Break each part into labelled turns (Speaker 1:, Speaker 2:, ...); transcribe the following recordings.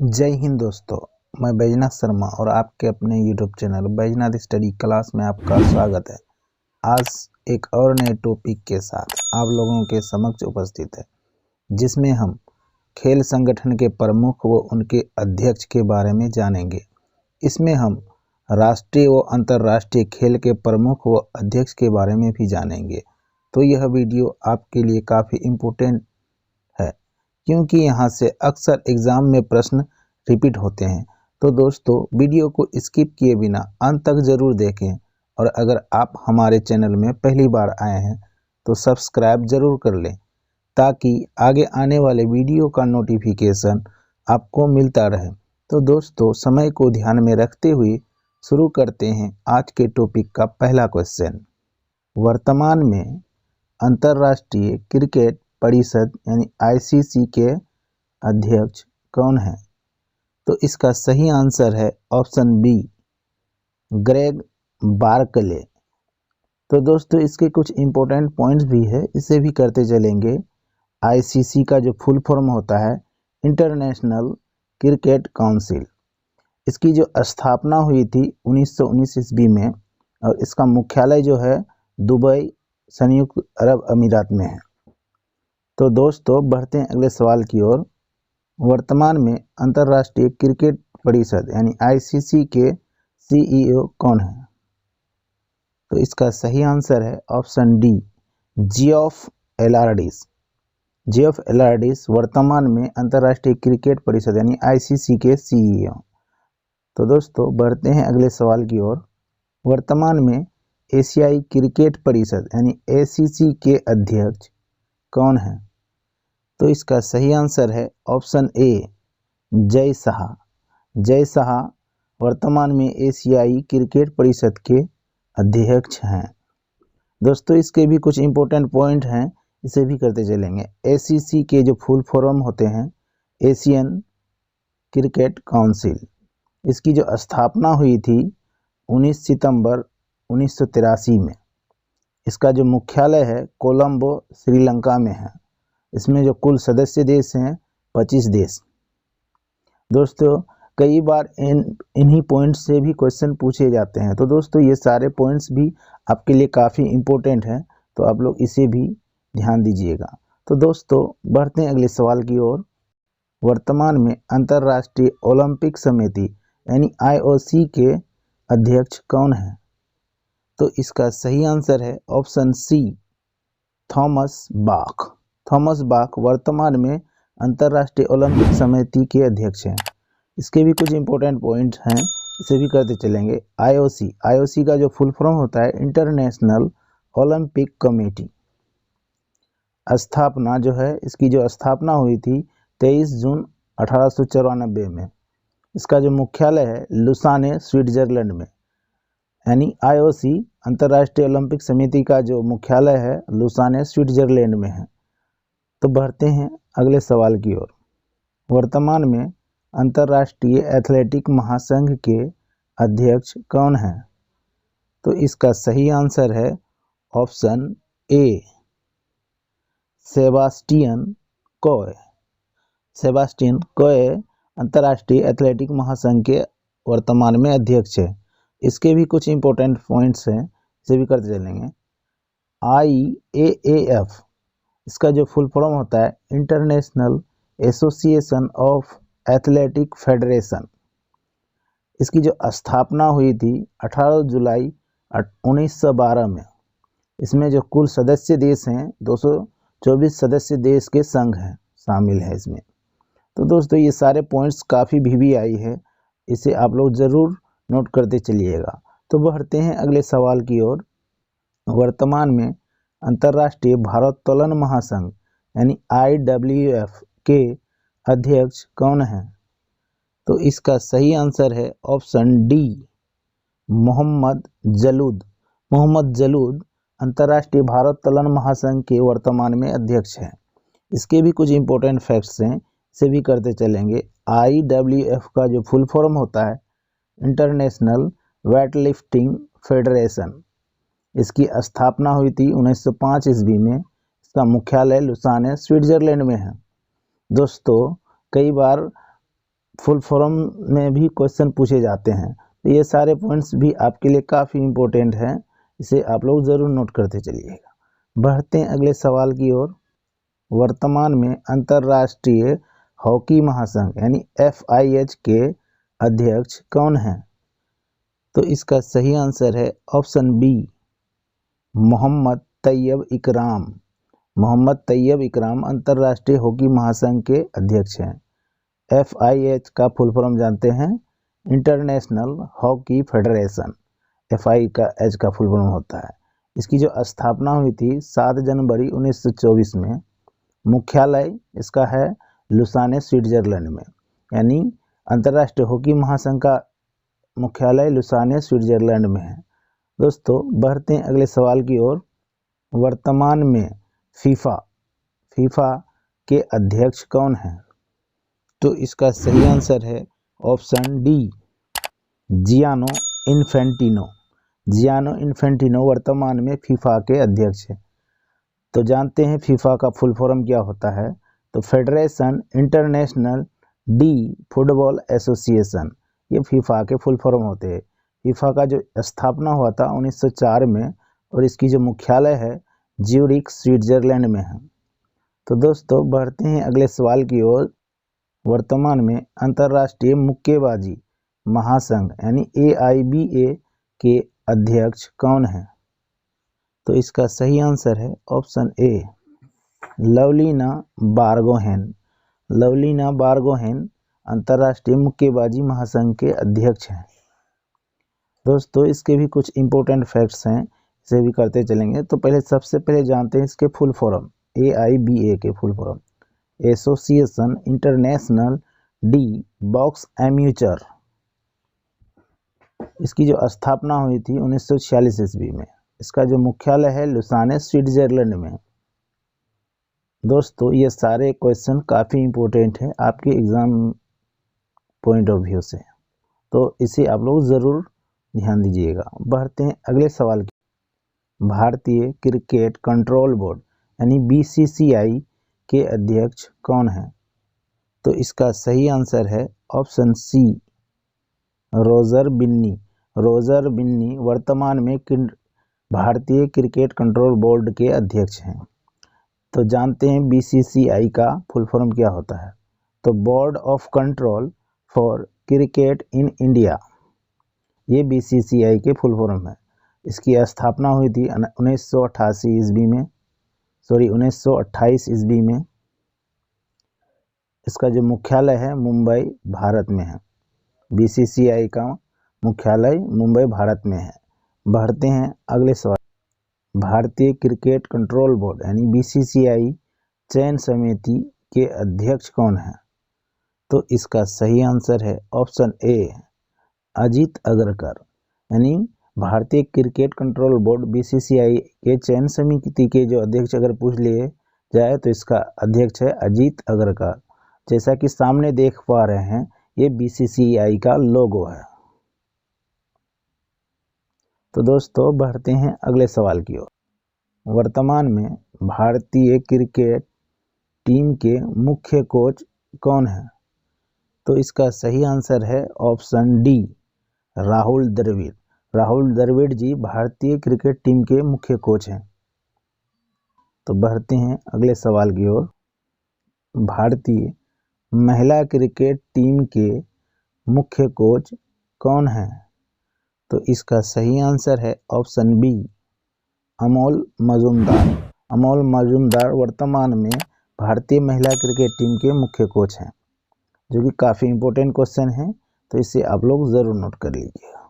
Speaker 1: जय हिंद दोस्तों। मैं बैजनाथ शर्मा और आपके अपने YouTube channel Baijnath study class में आपका स्वागत है। आज एक और नए टॉपिक के साथ आप लोगों के समक्ष उपस्थित है, जिसमें हम खेल संगठन के प्रमुख व उनके अध्यक्ष के बारे में जानेंगे। इसमें हम राष्ट्रीय व अंतर्राष्ट्रीय खेल के प्रमुख व अध्यक्ष के बारे में भी जानेंगे। तो यह वीडियो आपके लिए काफ़ी इम्पोर्टेंट है, क्योंकि यहाँ से अक्सर एग्ज़ाम में प्रश्न रिपीट होते हैं। तो दोस्तों, वीडियो को स्किप किए बिना अंत तक ज़रूर देखें, और अगर आप हमारे चैनल में पहली बार आए हैं तो सब्सक्राइब ज़रूर कर लें, ताकि आगे आने वाले वीडियो का नोटिफिकेशन आपको मिलता रहे। तो दोस्तों, समय को ध्यान में रखते हुए शुरू करते हैं आज के टॉपिक का पहला क्वेश्चन। वर्तमान में अंतर्राष्ट्रीय क्रिकेट परिषद यानी आईसीसी के अध्यक्ष कौन है? तो इसका सही आंसर है ऑप्शन बी, ग्रेग बार्कले। तो दोस्तों, इसके कुछ इम्पोर्टेंट पॉइंट्स भी है, इसे भी करते चलेंगे। आईसीसी का जो फुल फॉर्म होता है इंटरनेशनल क्रिकेट काउंसिल। इसकी जो स्थापना हुई थी 1919 ईस्वी में, और इसका मुख्यालय जो है दुबई संयुक्त अरब अमीरात में है। तो दोस्तों, बढ़ते हैं अगले सवाल की ओर। वर्तमान में अंतर्राष्ट्रीय क्रिकेट परिषद यानी आईसीसी के सीईओ कौन है? तो इसका सही आंसर है ऑप्शन डी, जियोफ एलार्डिस। जियोफ एलार्डिस वर्तमान में अंतर्राष्ट्रीय क्रिकेट परिषद यानी आईसीसी के सीईओ। तो दोस्तों, बढ़ते हैं अगले सवाल की ओर। वर्तमान में एशियाई क्रिकेट परिषद यानी एसीसी के अध्यक्ष कौन है? तो इसका सही आंसर है ऑप्शन ए, जय शाह। जय शाह वर्तमान में एशियाई क्रिकेट परिषद के अध्यक्ष हैं। दोस्तों, इसके भी कुछ इम्पोर्टेंट पॉइंट हैं, इसे भी करते चलेंगे। एसीसी के जो फुल फॉर्म होते हैं एशियन क्रिकेट काउंसिल। इसकी जो स्थापना हुई थी 19 सितंबर 1983 में। इसका जो मुख्यालय है कोलंबो श्रीलंका में है। इसमें जो कुल सदस्य देश हैं 25 देश। दोस्तों, कई बार इन्हीं पॉइंट्स से भी क्वेश्चन पूछे जाते हैं। तो दोस्तों, ये सारे पॉइंट्स भी आपके लिए काफ़ी इम्पोर्टेंट हैं, तो आप लोग इसे भी ध्यान दीजिएगा। तो दोस्तों, बढ़ते हैं अगले सवाल की ओर। वर्तमान में अंतर्राष्ट्रीय ओलंपिक समिति यानी आईओसी के अध्यक्ष कौन है? तो इसका सही आंसर है ऑप्शन सी, थॉमस बाख। थॉमस बाख वर्तमान में अंतर्राष्ट्रीय ओलंपिक समिति के अध्यक्ष हैं। इसके भी कुछ इंपॉर्टेंट पॉइंट्स हैं, इसे भी करते चलेंगे। आईओसी का जो फुल फॉर्म होता है इंटरनेशनल ओलंपिक कमेटी। स्थापना जो है, इसकी जो स्थापना हुई थी 23 जून 1894 में। इसका जो मुख्यालय है लुसाने स्विट्जरलैंड में, यानी आईओसी अंतर्राष्ट्रीय ओलंपिक समिति का जो मुख्यालय है लुसाने स्विट्जरलैंड में है। तो बढ़ते हैं अगले सवाल की ओर। वर्तमान में अंतर्राष्ट्रीय एथलेटिक महासंघ के अध्यक्ष कौन है? तो इसका सही आंसर है ऑप्शन ए, सेबास्टियन कोय। सेबास्टियन कोय अंतर्राष्ट्रीय एथलेटिक महासंघ के वर्तमान में अध्यक्ष है। इसके भी कुछ इंपॉर्टेंट पॉइंट्स हैं, इसे भी करते चलेंगे। IAAF, इसका जो फुल फॉर्म होता है international association of athletic federation. इसकी जो स्थापना हुई थी 18 जुलाई 1912 में। इसमें जो कुल सदस्य देश हैं 224 सदस्य देश के संघ हैं शामिल है इसमें। तो दोस्तों, ये सारे पॉइंट्स काफ़ी VVI है, इसे आप लोग ज़रूर नोट करते चलिएगा। तो बढ़ते हैं अगले सवाल की ओर। वर्तमान में अंतर्राष्ट्रीय भारोत्तोलन महासंघ यानी IWF के अध्यक्ष कौन है? तो इसका सही आंसर है ऑप्शन डी, मोहम्मद जलूद। मोहम्मद जलूद अंतर्राष्ट्रीय भारोत्तोलन महासंघ के वर्तमान में अध्यक्ष हैं। इसके भी कुछ इंपॉर्टेंट फैक्ट्स हैं, इसे भी करते चलेंगे। IWF का जो फुल फॉर्म होता है इंटरनेशनल वेटलिफ्टिंग फेडरेशन। इसकी स्थापना हुई थी 1905 ईस्वी में। इसका मुख्यालय लुसाने स्विट्जरलैंड में है। दोस्तों, कई बार फुल फॉर्म में भी क्वेश्चन पूछे जाते हैं। तो ये सारे पॉइंट्स भी आपके लिए काफ़ी इम्पोर्टेंट हैं, इसे आप लोग ज़रूर नोट करते चलिएगा। बढ़ते हैं अगले सवाल की ओर। वर्तमान में अंतर्राष्ट्रीय हॉकी महासंघ यानी FIH के अध्यक्ष कौन हैं? तो इसका सही आंसर है ऑप्शन बी, मोहम्मद तैयब इकराम। मोहम्मद तैयब इकराम अंतर्राष्ट्रीय हॉकी महासंघ के अध्यक्ष हैं। FIH का फुल फॉर्म जानते हैं, इंटरनेशनल हॉकी फेडरेशन। FI का H का फुल फॉर्म होता है। इसकी जो स्थापना हुई थी 7 जनवरी 1924 में। मुख्यालय इसका है लुसाने, स्विट्जरलैंड में। यानी अंतर्राष्ट्रीय हॉकी महासंघ का मुख्यालय लुसाने, स्विट्जरलैंड में है। दोस्तों बढ़ते हैं अगले सवाल की ओर। वर्तमान में फीफा के अध्यक्ष कौन हैं? तो इसका सही आंसर है ऑप्शन डी, जियानो इन्फेंटिनो। जियानो इन्फेंटिनो वर्तमान में फीफा के अध्यक्ष हैं। तो जानते हैं फीफा का फुल फॉर्म क्या होता है? तो federation international D football association, ये फीफा के फुल फॉर्म होते हैं। फीफा का जो स्थापना हुआ था 1904 में और इसकी जो मुख्यालय है ज्यूरिख, स्विट्जरलैंड में है। तो दोस्तों बढ़ते हैं अगले सवाल की ओर। वर्तमान में अंतर्राष्ट्रीय मुक्केबाजी महासंघ यानी AIBA के अध्यक्ष कौन हैं? तो इसका सही आंसर है ऑप्शन ए, लवलीना बारगोहेन। लवलीना बारगोहेन अंतर्राष्ट्रीय मुक्केबाजी महासंघ के अध्यक्ष हैं। दोस्तों इसके भी कुछ इंपॉर्टेंट फैक्ट्स हैं, इसे भी करते चलेंगे। तो सबसे पहले जानते हैं इसके फुल फॉर्म। AIBA के full form association international de boxe amateur. इसकी जो स्थापना हुई थी 1946 ईस्वी में। इसका जो मुख्यालय है लुसाने, स्विट्जरलैंड में। दोस्तों ये सारे क्वेश्चन काफ़ी इम्पोर्टेंट हैं आपके एग्ज़ाम पॉइंट ऑफ व्यू से, तो इसे आप लोग ज़रूर ध्यान दीजिएगा। बढ़ते हैं अगले सवाल की। भारतीय क्रिकेट कंट्रोल बोर्ड यानी BCCI के अध्यक्ष कौन हैं? तो इसका सही आंसर है option C, Roger Binny. Roger Binny वर्तमान में भारतीय क्रिकेट कंट्रोल बोर्ड के अध्यक्ष हैं। तो जानते हैं BCCI का फुल फॉर्म क्या होता है? तो board of control for cricket in India, ये BCCI के फुल फॉर्म है। इसकी स्थापना हुई थी 1928 ईस्वी में। इसका जो मुख्यालय है मुंबई, भारत में है। BCCI का मुख्यालय मुंबई, भारत में है। बढ़ते हैं अगले सवाल। भारतीय क्रिकेट कंट्रोल बोर्ड यानी BCCI चयन समिति के अध्यक्ष कौन हैं? तो इसका सही आंसर है ऑप्शन ए, अजीत अग्रकर। यानी भारतीय क्रिकेट कंट्रोल बोर्ड BCCI के चयन समिति के जो अध्यक्ष अगर पूछ लिए जाए तो इसका अध्यक्ष है अजीत अग्रकर। जैसा कि सामने देख पा रहे हैं ये BCCI का लोगो है। तो दोस्तों बढ़ते हैं अगले सवाल की ओर। वर्तमान में भारतीय क्रिकेट टीम के मुख्य कोच कौन है? तो इसका सही आंसर है ऑप्शन डी, राहुल द्रविड़। राहुल द्रविड़ जी भारतीय क्रिकेट टीम के मुख्य कोच हैं। तो बढ़ते हैं अगले सवाल की ओर। भारतीय महिला क्रिकेट टीम के मुख्य कोच कौन हैं? तो इसका सही आंसर है ऑप्शन बी, अमोल मजूमदार। अमोल मजूमदार वर्तमान में भारतीय महिला क्रिकेट टीम के मुख्य कोच हैं, जो कि काफ़ी इम्पोर्टेंट क्वेश्चन है, तो इसे आप लोग ज़रूर नोट कर लीजिएगा।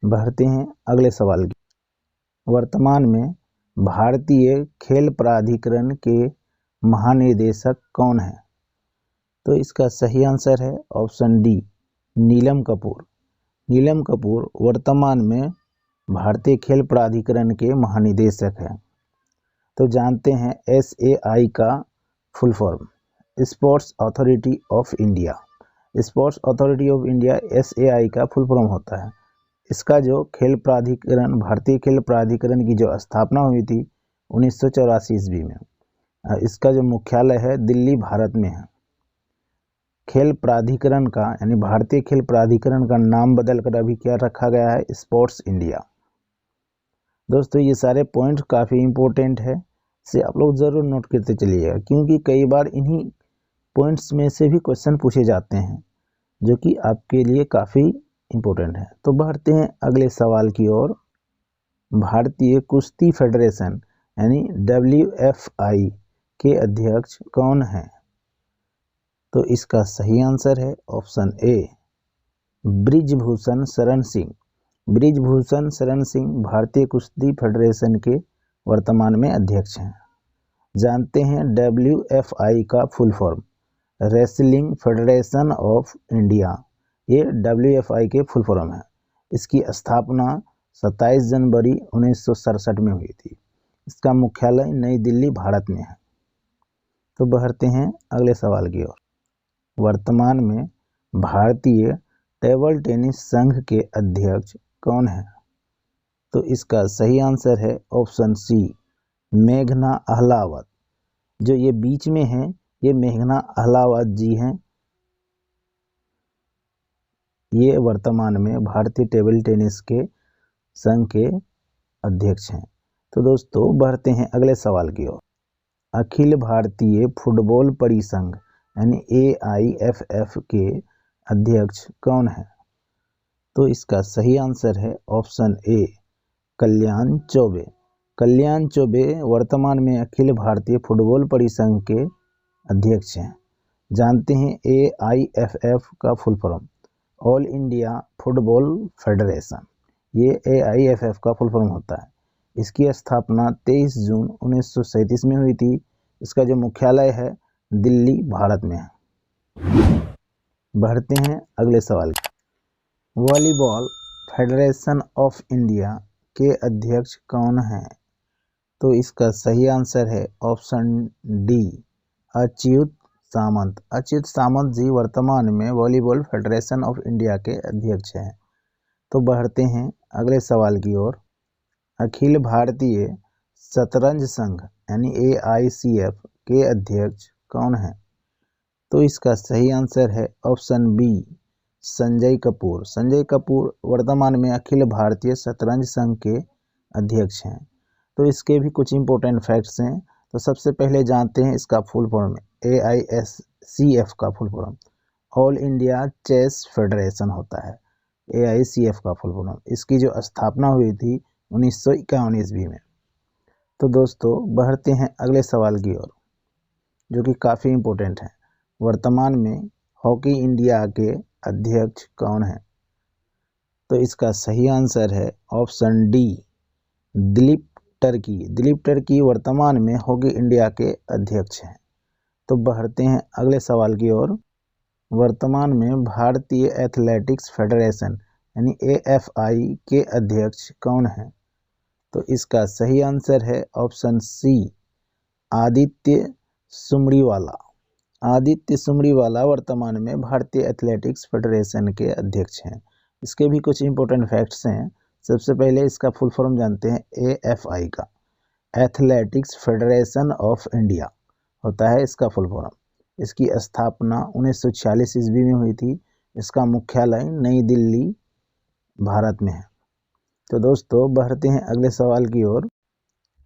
Speaker 1: बढ़ते हैं अगले सवाल की। वर्तमान में भारतीय खेल प्राधिकरण के महानिदेशक कौन हैं? तो इसका सही आंसर है ऑप्शन डी, नीलम कपूर। नीलम कपूर वर्तमान में भारतीय खेल प्राधिकरण के महानिदेशक हैं। तो जानते हैं SAI का full form, sports authority of India. Sports authority of India SAI का फुल फॉर्म होता है। इसका जो खेल प्राधिकरण, भारतीय खेल प्राधिकरण की जो स्थापना हुई थी 1984 ईस्वी में। इसका जो मुख्यालय है दिल्ली, भारत में है। खेल प्राधिकरण का यानी भारतीय खेल प्राधिकरण का नाम बदलकर अभी क्या रखा गया है, स्पोर्ट्स इंडिया। दोस्तों ये सारे पॉइंट काफ़ी इंपॉर्टेंट है, से आप लोग ज़रूर नोट करते चलिएगा, क्योंकि कई बार इन्हीं पॉइंट्स में से भी क्वेश्चन पूछे जाते हैं जो कि आपके लिए काफ़ी इंपॉर्टेंट है। तो बढ़ते हैं अगले सवाल की ओर। भारतीय कुश्ती फेडरेशन यानी WFI के अध्यक्ष कौन हैं? तो इसका सही आंसर है ऑप्शन ए, बृजभूषण शरण सिंह। बृजभूषण शरण सिंह भारतीय कुश्ती फेडरेशन के वर्तमान में अध्यक्ष हैं। जानते हैं WFI का full form, wrestling federation of India. ये WFI के फुल फॉर्म है। इसकी स्थापना 27 जनवरी 1967 में हुई थी। इसका मुख्यालय नई दिल्ली भारत में है। तो बढ़ते हैं अगले सवाल की ओर। वर्तमान में भारतीय टेबल टेनिस संघ के अध्यक्ष कौन है? तो इसका सही आंसर है ऑप्शन सी, मेघना अहलावत। जो ये बीच में है ये मेघना अहलावत जी हैं। ये वर्तमान में भारतीय टेबल टेनिस के संघ के अध्यक्ष हैं। तो दोस्तों बढ़ते हैं अगले सवाल की ओर। अखिल भारतीय फुटबॉल परिसंघ यानी AIFF के अध्यक्ष कौन है? तो इसका सही आंसर है ऑप्शन ए, कल्याण चौबे। कल्याण चौबे वर्तमान में अखिल भारतीय फुटबॉल परिसंघ के अध्यक्ष हैं। जानते हैं AIFF का full form, all India football federation. ये AIFF का फुल फॉर्म होता है। इसकी स्थापना 23 जून 1937 में हुई थी। इसका जो मुख्यालय है दिल्ली भारत में है। बढ़ते हैं अगले सवाल। वॉलीबॉल फेडरेशन ऑफ इंडिया के अध्यक्ष कौन हैं? तो इसका सही आंसर है ऑप्शन डी, अच्युत सामंत। अच्युत सामंत जी वर्तमान में वॉलीबॉल फेडरेशन ऑफ इंडिया के अध्यक्ष हैं। तो बढ़ते हैं अगले सवाल की ओर। अखिल भारतीय शतरंज संघ यानी AICF के अध्यक्ष कौन हैं? तो इसका सही आंसर है ऑप्शन बी, संजय कपूर। संजय कपूर वर्तमान में अखिल भारतीय शतरंज संघ के अध्यक्ष हैं। तो इसके भी कुछ इंपॉर्टेंट फैक्ट्स हैं। तो सबसे पहले जानते हैं इसका फुल फॉर्म, AICF का full form all India chess federation होता है। AICF का फुल फॉर्म। इसकी जो स्थापना हुई थी 1951 ईस्वी में। तो दोस्तों बढ़ते हैं अगले सवाल की ओर, जो कि काफ़ी इंपॉर्टेंट है। वर्तमान में हॉकी इंडिया के अध्यक्ष कौन है? तो इसका सही आंसर है option D, Dilip Turkey. Dilip Turkey वर्तमान में हॉकी इंडिया के अध्यक्ष हैं। तो बढ़ते हैं अगले सवाल की ओर। वर्तमान में भारतीय एथलेटिक्स फेडरेशन यानी AFI के अध्यक्ष कौन हैं? तो इसका सही आंसर है ऑप्शन सी, आदित्य सुमरीवाला। आदित्य सुमरीवाला वर्तमान में भारतीय एथलेटिक्स फेडरेशन के अध्यक्ष हैं। इसके भी कुछ इंपॉर्टेंट फैक्ट्स हैं। सबसे पहले इसका फुल फॉर्म जानते हैं, AFI का एथलेटिक्स फेडरेशन ऑफ इंडिया होता है इसका फुल फॉर्म। इसकी स्थापना 1946 ईस्वी में हुई थी। इसका मुख्यालय नई दिल्ली भारत में है। तो दोस्तों बढ़ते हैं अगले सवाल की ओर।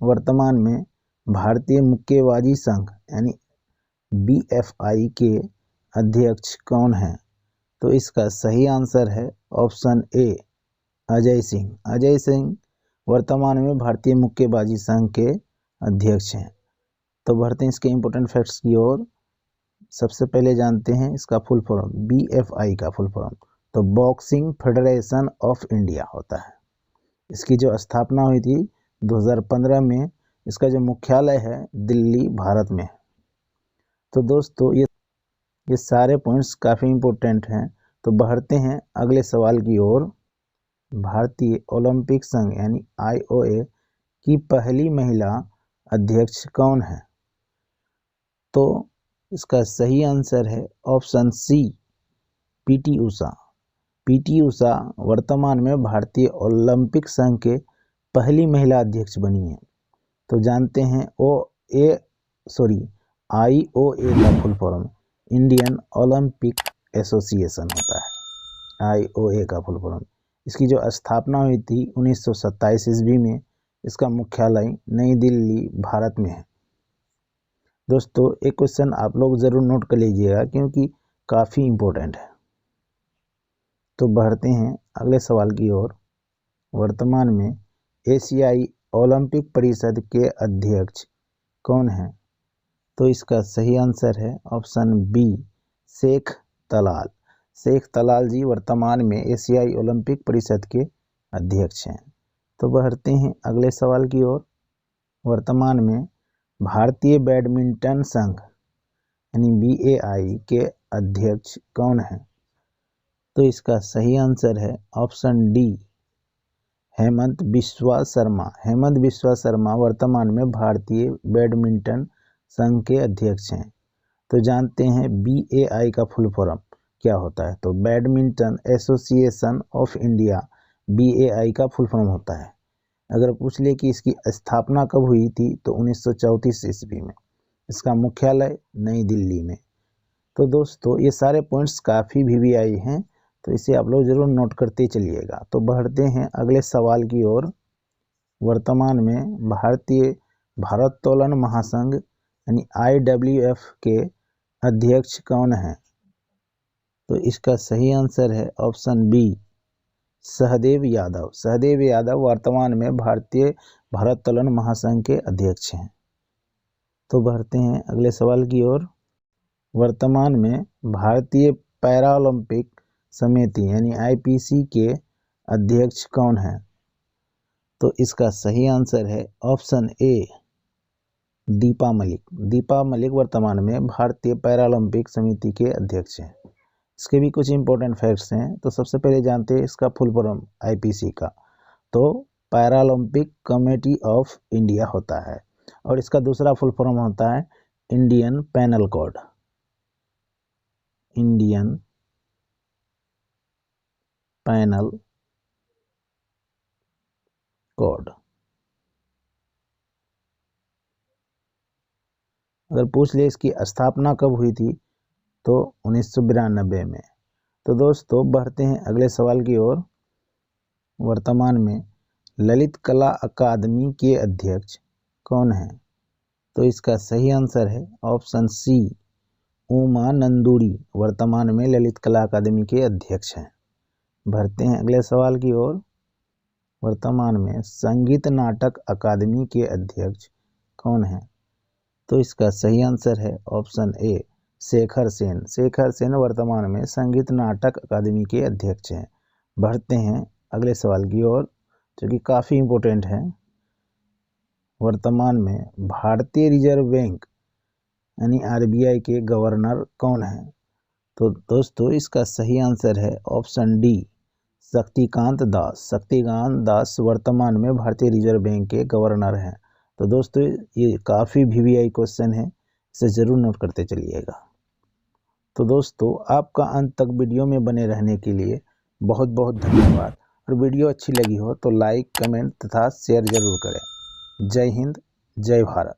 Speaker 1: वर्तमान में भारतीय मुक्केबाजी संघ यानी BFI के अध्यक्ष कौन हैं? तो इसका सही आंसर है ऑप्शन ए, अजय सिंह। अजय सिंह वर्तमान में भारतीय मुक्केबाजी संघ के अध्यक्ष हैं। तो बढ़ते हैं इसके इंपॉर्टेंट फैक्ट्स की ओर। सबसे पहले जानते हैं इसका फुल फॉर्म, BFI का फुल फॉर्म तो बॉक्सिंग फेडरेशन ऑफ इंडिया होता है। इसकी जो स्थापना हुई थी 2015 में। इसका जो मुख्यालय है दिल्ली भारत में है। तो दोस्तों ये सारे पॉइंट्स काफ़ी इंपॉर्टेंट हैं। तो बढ़ते हैं अगले सवाल की ओर। भारतीय ओलंपिक संघ यानी IOA की पहली महिला अध्यक्ष कौन है? तो इसका सही आंसर है ऑप्शन सी, PT उषा। PT उषा वर्तमान में भारतीय ओलंपिक संघ के पहली महिला अध्यक्ष बनी है। तो जानते हैं IOA का full form Indian Olympic association होता है, IOA का फुल फॉर्म। इसकी जो स्थापना हुई थी 1927 ईस्वी में। इसका मुख्यालय नई दिल्ली, भारत में है। दोस्तों, एक क्वेश्चन आप लोग ज़रूर नोट कर लीजिएगा क्योंकि काफ़ी इम्पोर्टेंट है। तो बढ़ते हैं अगले सवाल की ओर। वर्तमान में एशियाई ओलंपिक परिषद के अध्यक्ष कौन हैं? तो इसका सही आंसर है ऑप्शन बी, शेख तलाल। शेख तलाल जी वर्तमान में एशियाई ओलंपिक परिषद के अध्यक्ष हैं। तो बढ़ते हैं अगले सवाल की ओर। वर्तमान में भारतीय बैडमिंटन संघ यानी BAI के अध्यक्ष कौन हैं? तो इसका सही आंसर है ऑप्शन डी, हेमंत बिस्वा शर्मा। हेमंत बिस्वा शर्मा वर्तमान में भारतीय बैडमिंटन संघ के अध्यक्ष हैं। तो जानते हैं BAI का फुल फॉर्म क्या होता है। तो badminton association of India BAI का फुल फॉर्म होता है। अगर पूछ ले कि इसकी स्थापना कब हुई थी तो 1934 ईस्वी में। इसका मुख्यालय नई दिल्ली में। तो दोस्तों, ये सारे पॉइंट्स काफ़ी VVI हैं, तो इसे आप लोग जरूर नोट करते चलिएगा। तो बढ़ते हैं अगले सवाल की ओर। वर्तमान में भारतीय भारोत्तोलन महासंघ यानी IWF के अध्यक्ष कौन हैं? तो इसका सही आंसर है ऑप्शन बी, सहदेव यादव। सहदेव यादव वर्तमान में भारतीय भारोत्तोलन महासंघ के अध्यक्ष हैं। तो बढ़ते हैं अगले सवाल की ओर। वर्तमान में भारतीय पैरालंपिक समिति यानी IPC के अध्यक्ष कौन हैं? तो इसका सही आंसर है ऑप्शन ए, दीपा मलिक। दीपा मलिक वर्तमान में भारतीय पैरालंपिक समिति के अध्यक्ष हैं। इसके भी कुछ इंपॉर्टेंट फैक्ट्स हैं। तो सबसे पहले जानते हैं इसका फुल फॉर्म IPC का। तो पैरालंपिक कमेटी ऑफ इंडिया होता है और इसका दूसरा फुल फॉर्म होता है Indian panel code. Indian panel code. अगर पूछ ले इसकी स्थापना कब हुई थी तो 1992 में। तो दोस्तों, बढ़ते हैं अगले सवाल की ओर। वर्तमान में ललित कला अकादमी के अध्यक्ष कौन हैं? तो इसका सही आंसर है ऑप्शन सी, उमा नंदूरी वर्तमान में ललित कला अकादमी के अध्यक्ष हैं। बढ़ते हैं अगले सवाल की ओर। वर्तमान में संगीत नाटक अकादमी के अध्यक्ष कौन हैं? तो इसका सही आंसर है ऑप्शन ए, शेखर सेन। शेखर सेन वर्तमान में संगीत नाटक अकादमी के अध्यक्ष हैं। बढ़ते हैं अगले सवाल की ओर जो कि काफ़ी इम्पोर्टेंट है। वर्तमान में भारतीय रिजर्व बैंक यानी RBI के गवर्नर कौन हैं? तो दोस्तों, इसका सही आंसर है ऑप्शन डी, शक्तिकांत दास। शक्तिकांत दास वर्तमान में भारतीय रिजर्व बैंक के गवर्नर हैं। तो दोस्तों, ये काफ़ी VVI क्वेश्चन है, इसे ज़रूर नोट करते चलिएगा। तो दोस्तों, आपका अंत तक वीडियो में बने रहने के लिए बहुत बहुत धन्यवाद। और वीडियो अच्छी लगी हो तो लाइक, कमेंट तथा शेयर जरूर करें। जय हिंद, जय भारत।